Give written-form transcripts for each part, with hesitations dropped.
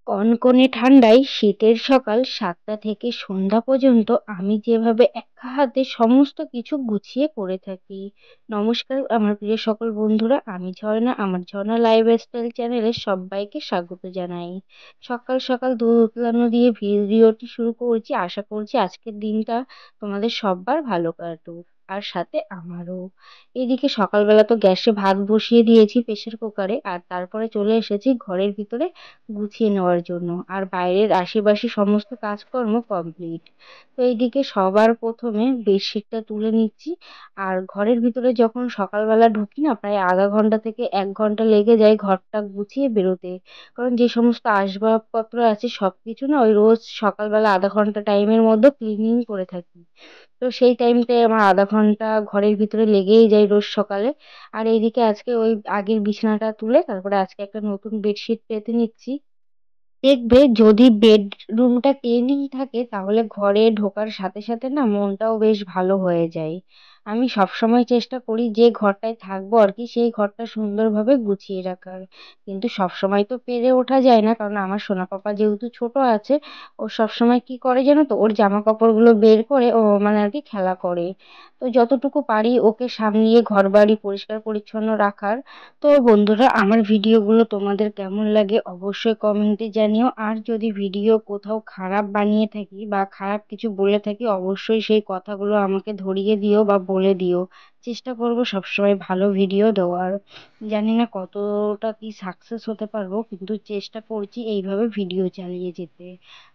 কনকনে ঠান্ডায় শীতের সকাল ৭টা থেকে সন্ধ্যা পর্যন্ত আমি যেভাবে একা হাতে সমস্ত কিছু গুছিয়ে করে থাকি। নমস্কার আমার প্রিয় সকল বন্ধুরা, আমি ঝর্ণা। আমার ঝর্ণা লাইফস্টাইল চ্যানেলে সবাইকে স্বাগত জানাই। সকাল সকাল দুধ উতলানো দিয়ে ভিডিওটি শুরু করছি। আশা করছি আজকের দিনটা তোমাদের সব্বার ভালো কাটুক, আর সাথে আমারও। এদিকে সকালবেলা তো গ্যাসে ভাত বসিয়ে দিয়েছি প্রেসার কুকারে, আর তারপরে চলে এসেছি ঘরের ভিতরে গুছিয়ে নেওয়ার জন্য। আর বাইরের আশেপাশে সমস্ত কাজকর্ম কমপ্লিট। তো এইদিকে সবার প্রথমে বেডশিটটা তুলে নিচ্ছি। আর ঘরের ভিতরে যখন সকালবেলা ঢুকি না, প্রায় আধা ঘন্টা থেকে 1 ঘন্টা লেগে যায় ঘরটা গুছিয়ে বেরোতে। কারণ যে সমস্ত আসবাবপত্র আছে সবকিছু না ওই রোজ সকালবেলা আধা ঘন্টা টাইমের মধ্যে ক্লিনিং করে থাকি। তো সেই টাইমটায় আমার আধা ঘন্টা ঘরের ভিতরে লেগেই যায় রোজ সকালে। আর এইদিকে আজকে ওই আগের বিছানাটা তুলে তারপরে আজকে একটা নতুন বেডশিট পেতে নিচ্ছি। দেখবে যদি বেডরুমটা ক্লিনিং থাকে তাহলে ঘরে ঢোকার সাথে সাথে না মনটাও বেশ ভালো হয়ে যায়। আমি সবসময় চেষ্টা করি যে ঘরটায় থাকবো আর কি সেই ঘরটা সুন্দরভাবে গুছিয়ে রাখার। কিন্তু সবসময় তো পেরে ওঠা যায় না, কারণ আমার সোনা পাপা যেহেতু ছোট আছে, ও সবসময় কি করে জানো তো, ওর জামা কাপড়গুলো বের করে ও মানে আর কি খেলা করে। তো যতটুকু পারি ওকে সামলিয়ে ঘর বাড়ি পরিষ্কার পরিচ্ছন্ন রাখার। তো বন্ধুরা, আমার ভিডিওগুলো তোমাদের কেমন লাগে অবশ্যই কমেন্টে জানিও। আর যদি ভিডিও কোথাও খারাপ বানিয়ে থাকি বা খারাপ কিছু বলে থাকি অবশ্যই সেই কথাগুলো আমাকে ধরিয়ে দিও বা বলে দিও। চেষ্টা করব সবসময় ভালো ভিডিও দেওয়ার। জানি না কতটা কি সাকসেস হতে পারবো, কিন্তু চেষ্টা করছি এইভাবে ভিডিও চালিয়ে যেতে।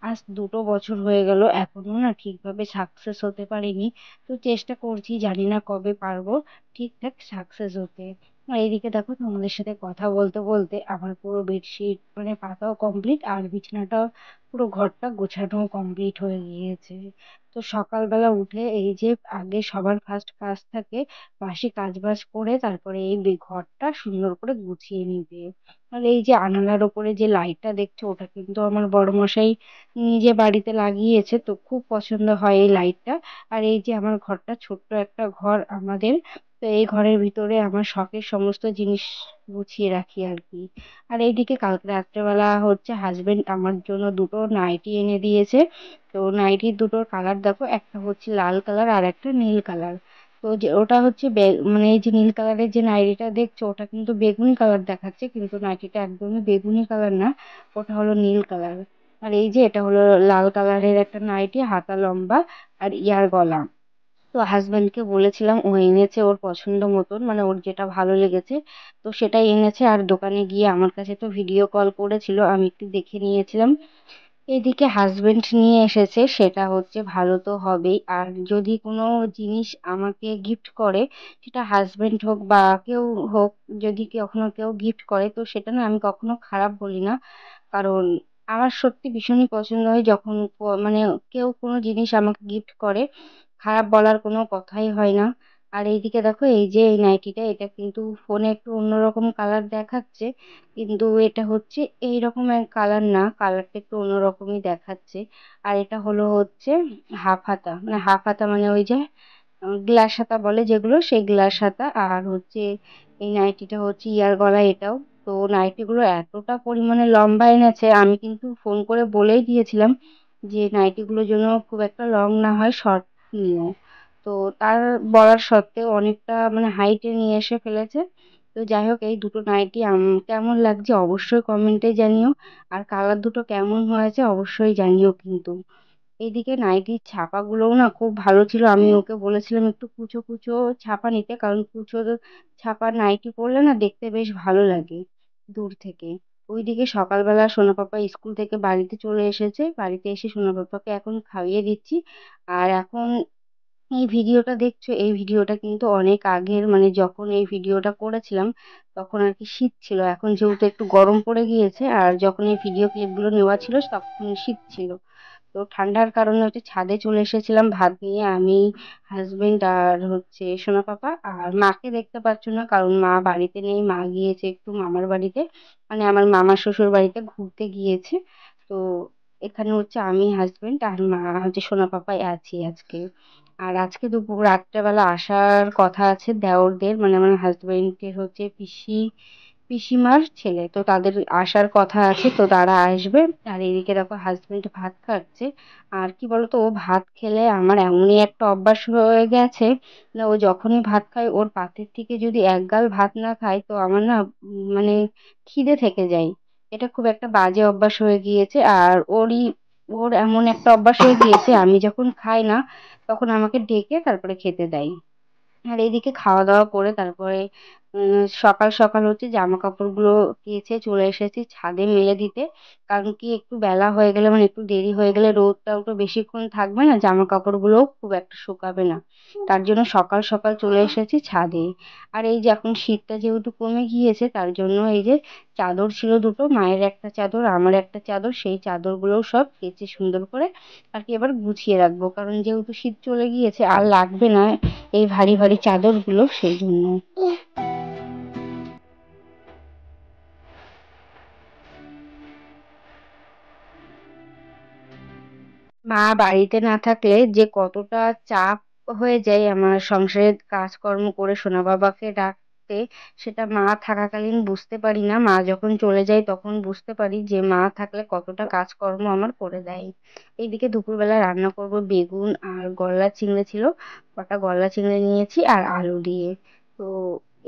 আজ 2টো বছর হয়ে গেল, এখনো না ঠিকভাবে সাকসেস হতে পারিনি। তো চেষ্টা করছি, জানি না কবে পারবো ঠিকঠাক সাকসেস হতে। আর এইদিকে দেখো তোমাদের সাথে কথা বলতে বলতে আমার পুরো বেডশিট মানে পাতাও কমপ্লিট, আর বিছানাটাও পুরো ঘরটা গোছানো কমপ্লিট হয়ে গিয়েছে। তো সকালবেলা উঠে এই যে আগে সবার ফার্স্ট কাজ থাকে বাসি কাজ বাজ করে তারপরে এই ঘরটা সুন্দর করে গুছিয়ে নিবে। আর এই যে আনালার ওপরে যে লাইটটা দেখছো ওটা কিন্তু আমার বড় মশাই নিজে বাড়িতে লাগিয়েছে, তো খুব পছন্দ হয় এই লাইটটা। আর এই যে আমার ঘরটা ছোট্ট একটা ঘর আমাদের, তো এই ঘরের ভিতরে আমার শখের সমস্ত জিনিস গুছিয়ে রাখি আর কি। আর এইদিকে কালকে রাত্রেবেলা হচ্ছে হাজবেন্ড আমার জন্য দুটো নাইটি এনে দিয়েছে। তো নাইটির দুটোর কালার দেখো, একটা হচ্ছে লাল কালার আর একটা নীল কালার। তো যে ওটা হচ্ছে মানে এই যে নীল কালারের যে নাইটিটা দেখছো ওটা কিন্তু বেগুনি কালার দেখাচ্ছে, কিন্তু নাইটিটা একদমই বেগুনি কালার না, ওটা হলো নীল কালার। আর এই যে এটা হলো লাল কালারের একটা নাইটি, হাতা লম্বা আর ইয়ার গলা। তো হাজবেন্ডকে বলেছিলাম, ও এনেছে ওর পছন্দ মতন, মানে ওর যেটা ভালো লেগেছে তো সেটাই এনেছে। আর দোকানে গিয়ে আমার কাছে তো ভিডিও কল করেছিল, আমি একটু দেখে নিয়েছিলাম। এদিকে হাজবেন্ড নিয়ে এসেছে, সেটা হচ্ছে ভালো তো হবেই। আর যদি কোনো জিনিস আমাকে গিফট করে, সেটা হাজবেন্ড হোক বা কেউ হোক, যদি কখনো কেউ গিফট করে তো সেটা না আমি কখনো খারাপ বলি না। কারণ আমার সত্যি ভীষণই পছন্দ হয় যখন মানে কেউ কোনো জিনিস আমাকে গিফট করে, খারাপ বলার কোনো কথাই হয় না। আর এইদিকে দেখো এই যে এই নাইটিটা, এটা কিন্তু ফোনে একটু অন্যরকম কালার দেখাচ্ছে, কিন্তু এটা হচ্ছে এইরকম এক কালার না, কালারটা একটু অন্যরকমই দেখাচ্ছে। আর এটা হলো হচ্ছে হাফ হাতা, মানে হাফ হাতা মানে ওই যে গ্লাস হাতা বলে যেগুলো, সেই গ্লাস হাতা। আর হচ্ছে এই নাইটিটা হচ্ছে ইয়ার গলা এটাও। তো নাইটিগুলো এতটা পরিমাণে লম্বা এনেছে, আমি কিন্তু ফোন করে বলেই দিয়েছিলাম যে নাইটিগুলো যেন খুব একটা লং না হয়, শর্ট নিও। তো তার বলার সত্ত্বেও অনেকটা মানে হাইটে নিয়ে এসে ফেলেছে। তো যাই হোক, এই দুটো নাইটি কেমন লাগছে অবশ্যই কমেন্টে জানিও। আর কালার দুটো কেমন হয়েছে অবশ্যই জানিও কিন্তু। এইদিকে নাইটির ছাপাগুলোও না খুব ভালো ছিল, আমি ওকে বলেছিলাম একটু কুচো কুচো ছাপা নিতে, কারণ কুচো ছাপা নাইটি পরলে না দেখতে বেশ ভালো লাগে দূর থেকে। ওইদিকে সকালবেলা সোনা পাপা স্কুল থেকে বাড়িতে চলে এসেছে, বাড়িতে এসে সোনা পাপাকে এখন খাইয়ে দিচ্ছি। আর এখন এই ভিডিওটা দেখছো, এই ভিডিওটা কিন্তু অনেক আগের, মানে যখন এই ভিডিওটা করেছিলাম তখন আর কি শীত ছিল। এখন যেহেতু একটু গরম পড়ে গিয়েছে, আর যখন এই ভিডিও ক্লিপগুলো নেওয়া ছিল তখন শীত ছিল। তো ঠান্ডার কারণে হচ্ছে ছাদে চলে এসেছিলাম ভাত নিয়ে, আমি, হাজবেন্ড আর হচ্ছে সোনা পাপা। আর মাকে দেখতে পাচ্ছ না কারণ মা বাড়িতে নেই, মা গিয়েছে একটু মামার বাড়িতে, মানে আমার মামা শ্বশুর বাড়িতে ঘুরতে গিয়েছে। তো এখানে হচ্ছে আমি, হাজবেন্ড আর মা হচ্ছে সোনা পাপাই আছি আজকে। আর আজকে দুপুর রাত্রেবেলা আসার কথা আছে দেওরদের, মানে আমার হাজবেন্ডের হচ্ছে পিসি পিসিমার ছেলে, তো তাদের আসার কথা আছে, তো তারা আসবে। আর এদিকে দেখো হাজবেন্ড ভাত খাচ্ছে। আর কি বলতো, ও ভাত খেলে আমার এমনই একটা অভ্যাস হয়ে গেছে না, ও যখনই ভাত খায় ওর পাতের থেকে যদি এক গাল ভাত না খায় তো আমার না মানে খিদে থেকে যায়। এটা খুব একটা বাজে অভ্যাস হয়ে গিয়েছে। আর ওর এমন একটা অভ্যাস হয়ে গিয়েছে, আমি যখন খাই না তখন আমাকে ডেকে তারপরে খেতে দেয়। আর এইদিকে খাওয়া দাওয়া করে তারপরে সকাল সকাল হচ্ছে জামা কাপড়গুলো কেচে চলে এসেছি ছাদে মেলে দিতে। কারণ কি, একটু বেলা হয়ে গেলে মানে একটু দেরি হয়ে গেলে রোদটাও তো বেশিক্ষণ থাকবে না, জামা কাপড়গুলো খুব একটা শুকাবে না। তার জন্য সকাল সকাল চলে এসেছি ছাদে। আর এই যে এখন শীতটা যেহেতু কমে গিয়েছে তার জন্য এই যে চাদর ছিল দুটো, মায়ের একটা চাদর আমার একটা চাদর, সেই চাদরগুলো সব কেচে সুন্দর করে আর কি এবার গুছিয়ে রাখবো, কারণ যেহেতু শীত চলে গিয়েছে আর লাগবে না এই ভারী ভারী চাদরগুলো, সেই জন্য। মা বাড়িতে না থাকলে যে কতটা চাপ হয়ে যায় আমার সংসারের কাজকর্ম করে সোনা বাবাকে ডাকতে, সেটা মা থাকাকালীন বুঝতে পারি না। মা যখন চলে যায় তখন বুঝতে পারি যে মা থাকলে কতটা কাজকর্ম আমার করে দেয়। এইদিকে দুপুরবেলা রান্না করব বেগুন আর গলদা চিংড়ি ছিল, কটা গলদা চিংড়ি নিয়েছি আর আলু দিয়ে। তো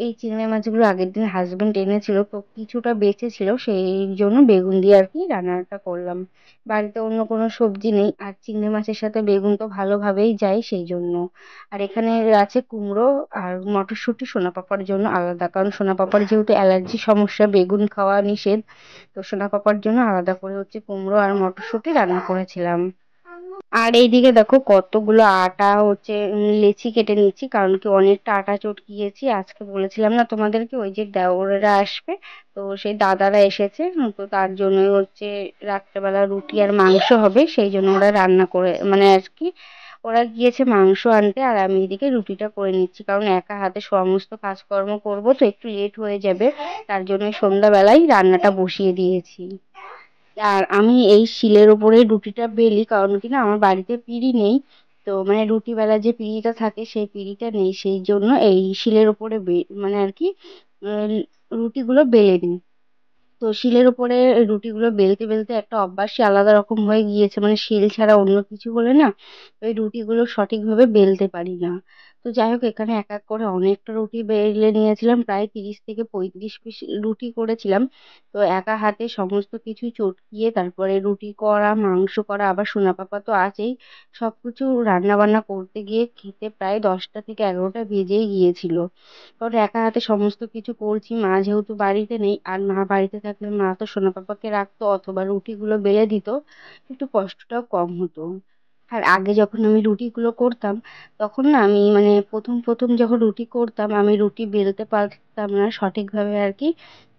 এই চিংড়ি মাছগুলো আগের দিন হাজবেন্ড এনেছিল, তো কিছুটা বেঁচে ছিল, সেই জন্য বেগুন দিয়ে আর কি রান্নাটা করলাম। বাড়িতে অন্য কোনো সবজি নেই আর চিংড়ি মাছের সাথে বেগুন তো ভালোভাবেই যায়, সেই জন্য। আর এখানে আছে কুমড়ো আর মটরশুঁটি সোনা পাপার জন্য আলাদা, কারণ সোনা পাপার যেহেতু অ্যালার্জি সমস্যা, বেগুন খাওয়া নিষেধ। তো সোনা পাপার জন্য আলাদা করে হচ্ছে কুমড়ো আর মটরশুঁটি রান্না করেছিলাম। আর এইদিকে দেখো কতগুলো আটা হচ্ছে লেচি কেটে নিচ্ছি, কারণ কি অনেকটা আটা চটকিয়েছি। আজকে বলেছিলাম না তোমাদেরকে, ওই যে দেওরেরা আসবে, তো সেই দাদারা এসেছে, তো তার জন্য হচ্ছে রাত্রেবেলা রুটি আর মাংস হবে, সেই জন্য ওরা রান্না করে মানে আর কি ওরা গিয়েছে মাংস আনতে, আর আমি এদিকে রুটিটা করে নিচ্ছি, কারণ একা হাতে সমস্ত কাজকর্ম করব তো একটু লেট হয়ে যাবে। তার জন্য সন্ধ্যাবেলায় রান্নাটা বসিয়ে দিয়েছি। আর আমি এই শিলের ওপরে রুটিটা বেলি, কারণ কি না আমার বাড়িতে পিঁড়ি নেই। তো মানে রুটি বেলার যে পিঁড়িটা থাকে সেই পিঁড়িটা নেই, সেই জন্য এই শিলের ওপরে মানে আর কি আহ, রুটিগুলো বেলে নিই। তো শিলের উপরে রুটিগুলো বেলতে বেলতে একটা অভ্যাসই আলাদা রকম হয়ে গিয়েছে, মানে শিল ছাড়া অন্য কিছু হলে না ওই রুটিগুলো সঠিকভাবে বেলতে পারি না। তো যাই হোক, এখানে এক এক করে অনেকটা রুটি বেলে নিয়েছিলাম, প্রায় 30 থেকে 35 পিস রুটি করেছিলাম। তো একা হাতে সমস্ত কিছু চটকিয়ে তারপরে রুটি করা, মাংস করা, আবার সোনা পাপা তো আছেই, সবকিছু রান্না বান্না করতে গিয়ে খেতে প্রায় 10টা থেকে 11টা বেজেই গিয়েছিল। কারণ একা হাতে সমস্ত কিছু করছি, মা যেহেতু বাড়িতে নেই, আর মা বাড়িতে থাকলে মা তো সোনা পাপাকে রাখতো অথবা রুটিগুলো বেলে দিত, একটু কষ্টটাও কম হতো। আর আগে যখন আমি রুটিগুলো করতাম তখন না আমি মানে প্রথম প্রথম যখন রুটি করতাম আমি রুটি বেলতে পারতাম না সঠিকভাবে আর কি,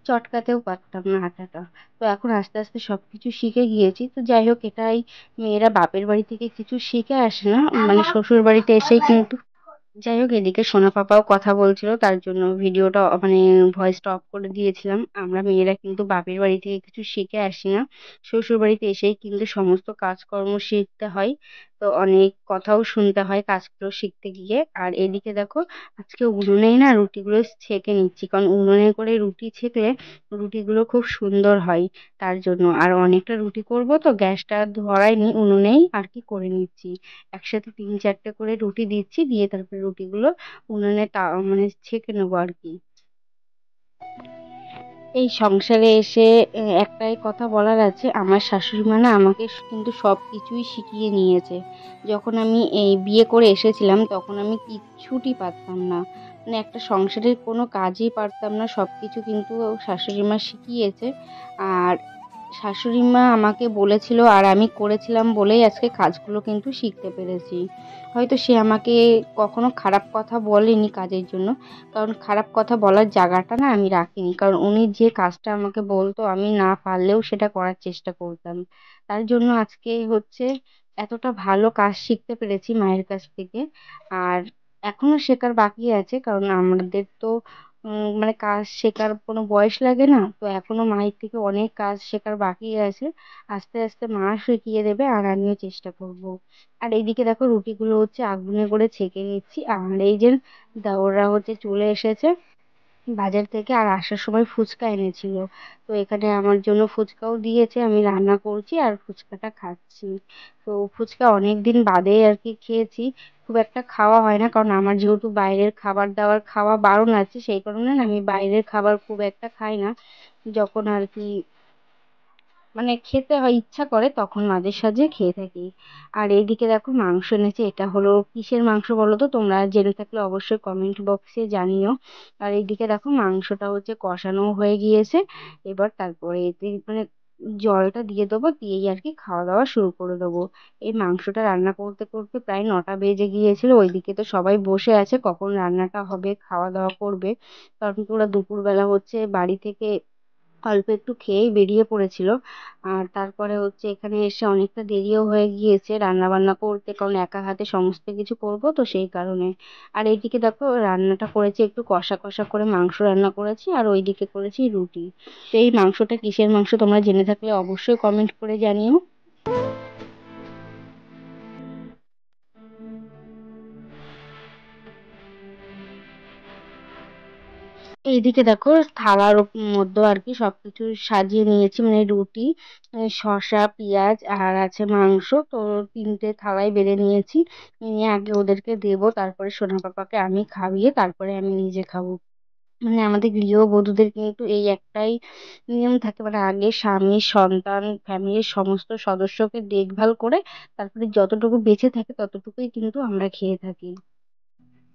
চটকাতেও পারতাম না আটাটা। তো এখন আস্তে আস্তে সবকিছু শিখে গিয়েছি। তো যাই হোক, এটাই মেয়েরা বাপের বাড়ি থেকে কিছু শিখে আসে না, মানে শ্বশুর বাড়িতে এসেই কিন্তু। যাই হোক, এদিকে সোনা পাপাও কথা বলছিল, তার জন্য ভিডিওটা মানে ভয়েসটা অফ করে দিয়েছিলাম। আমরা মেয়েরা কিন্তু বাপের বাড়ি থেকে কিছু শিখে আসি না, শ্বশুর বাড়িতে এসেই কিন্তু সমস্ত কাজকর্ম শিখতে হয়। তো অনেক কথাও শুনতে হয় কাজগুলো শিখতে গিয়ে। আর এদিকে দেখো, আজকে উনুনেই না রুটিগুলো ছেঁকে নিচ্ছি, কারণ উনুনে করে রুটি ছেঁকলে রুটিগুলো খুব সুন্দর হয়। তার জন্য আর অনেকটা রুটি করব, তো গ্যাসটা ধরাইনি, উনুনেই আর কি করে নিচ্ছি। একসাথে 3-4টে করে রুটি দিচ্ছি, দিয়ে তারপরে রুটিগুলো উনুনে মানে ছেঁকে নেবো আর কি। এই সংসারে এসে একটাই কথা বলার আছে, আমার শাশুড়ি মা না আমাকে কিন্তু সবকিছুই শিখিয়ে নিয়েছে। যখন আমি এই বিয়ে করে এসেছিলাম তখন আমি কিচ্ছুটি পারতাম না, মানে একটা সংসারের কোনো কাজই পারতাম না, সবকিছু কিন্তু শাশুড়ি মা শিখিয়েছে। আর শাশুড়ি মা আমাকে বলেছিল আর আমি করেছিলাম বলেই আজকে কাজগুলো কিন্তু শিখতে পেরেছি। হয়তো সে আমাকে কখনো খারাপ কথা বলেনি কাজের জন্য, কারণ খারাপ কথা বলার জায়গাটা না আমি রাখিনি, কারণ উনি যে কাজটা আমাকে বলতো আমি না পারলেও সেটা করার চেষ্টা করতাম। তার জন্য আজকে হচ্ছে এতটা ভালো কাজ শিখতে পেরেছি মায়ের কাছ থেকে। আর এখনো শেখার বাকি আছে, কারণ আমাদের তো মানে কাজ শেখার কোনো বয়স লাগে না, তো এখনো মায়ের থেকে অনেক কাজ শেখার বাকি আছে। আস্তে আস্তে মা শিখিয়ে দেবে আর আমিও চেষ্টা করব। আর এইদিকে দেখো রুটিগুলো হচ্ছে আগুনে করে ছেঁকে নিচ্ছি, আর এই যে ওরা হচ্ছে চলে এসেছে। বাজার থেকে, আর আসার সময় ফুচকা এনেছিল। তো এখানে আমার জন্য ফুচকাও দিয়েছে, আমি রান্না করছি আর ফুচকাটা খাচ্ছি। তো ফুচকা অনেকদিন বাদে আর কি খেয়েছি। খুব একটা খাওয়া হয় না, কারণ আমার যেহেতু বাইরের খাবার দাবার খাওয়া বারণ আছে, সেই কারণে না আমি বাইরের খাবার খুব একটা খাই না। যখন আর কি মানে খেতে হয়, ইচ্ছা করে, তখন মাঝে সাঝে খেয়ে থাকি। আর এইদিকে দেখো মাংস এনেছে, এটা হলো কিসের মাংস বলো তো তোমরা? জেনে থাকলে অবশ্যই কমেন্ট বক্সে জানিও। আর এইদিকে দেখো মাংসটা হচ্ছে কষানো হয়ে গিয়েছে। এবার তারপরে এতে মানে জলটা দিয়ে দেবো, দিয়েই আর কি খাওয়া দাওয়া শুরু করে দেবো। এই মাংসটা রান্না করতে করতে প্রায় 9টা বেজে গিয়েছিল। ওইদিকে তো সবাই বসে আছে কখন রান্নাটা হবে, খাওয়া দাওয়া করবে। কারণ কি ওরা দুপুরবেলা হচ্ছে বাড়ি থেকে অল্প একটু খেয়েই বেরিয়ে পড়েছিল। আর তারপরে হচ্ছে এখানে এসে অনেকটা দেরিও হয়ে গিয়েছে রান্না বান্না করতে, কারণ একা হাতে সমস্ত কিছু করব তো সেই কারণে। আর এইদিকে দেখো রান্নাটা করেছি একটু কষা কষা করে, মাংস রান্না করেছি, আর ওইদিকে করেছি রুটি। তো এই মাংসটা কিসের মাংস তোমরা জেনে থাকলে অবশ্যই কমেন্ট করে জানিও। এইদিকে দেখো থালার মধ্যে আর কি সবকিছু সাজিয়ে নিয়েছি, মানে রুটি, শসা, পেঁয়াজ, আর আছে মাংস। তো 3টে থালায় বেড়ে নিয়েছি। নিয়ে আগে ওদেরকে দেবো, তারপরে সোনা পাপাকে আমি খাইয়ে তারপরে আমি নিজে খাবো। মানে আমাদের গৃহবধূদের কিন্তু এই একটাই নিয়ম থাকে, মানে আগে স্বামী, সন্তান, ফ্যামিলির সমস্ত সদস্যকে দেখভাল করে তারপরে যতটুকু বেঁচে থাকে ততটুকুই কিন্তু আমরা খেয়ে থাকি।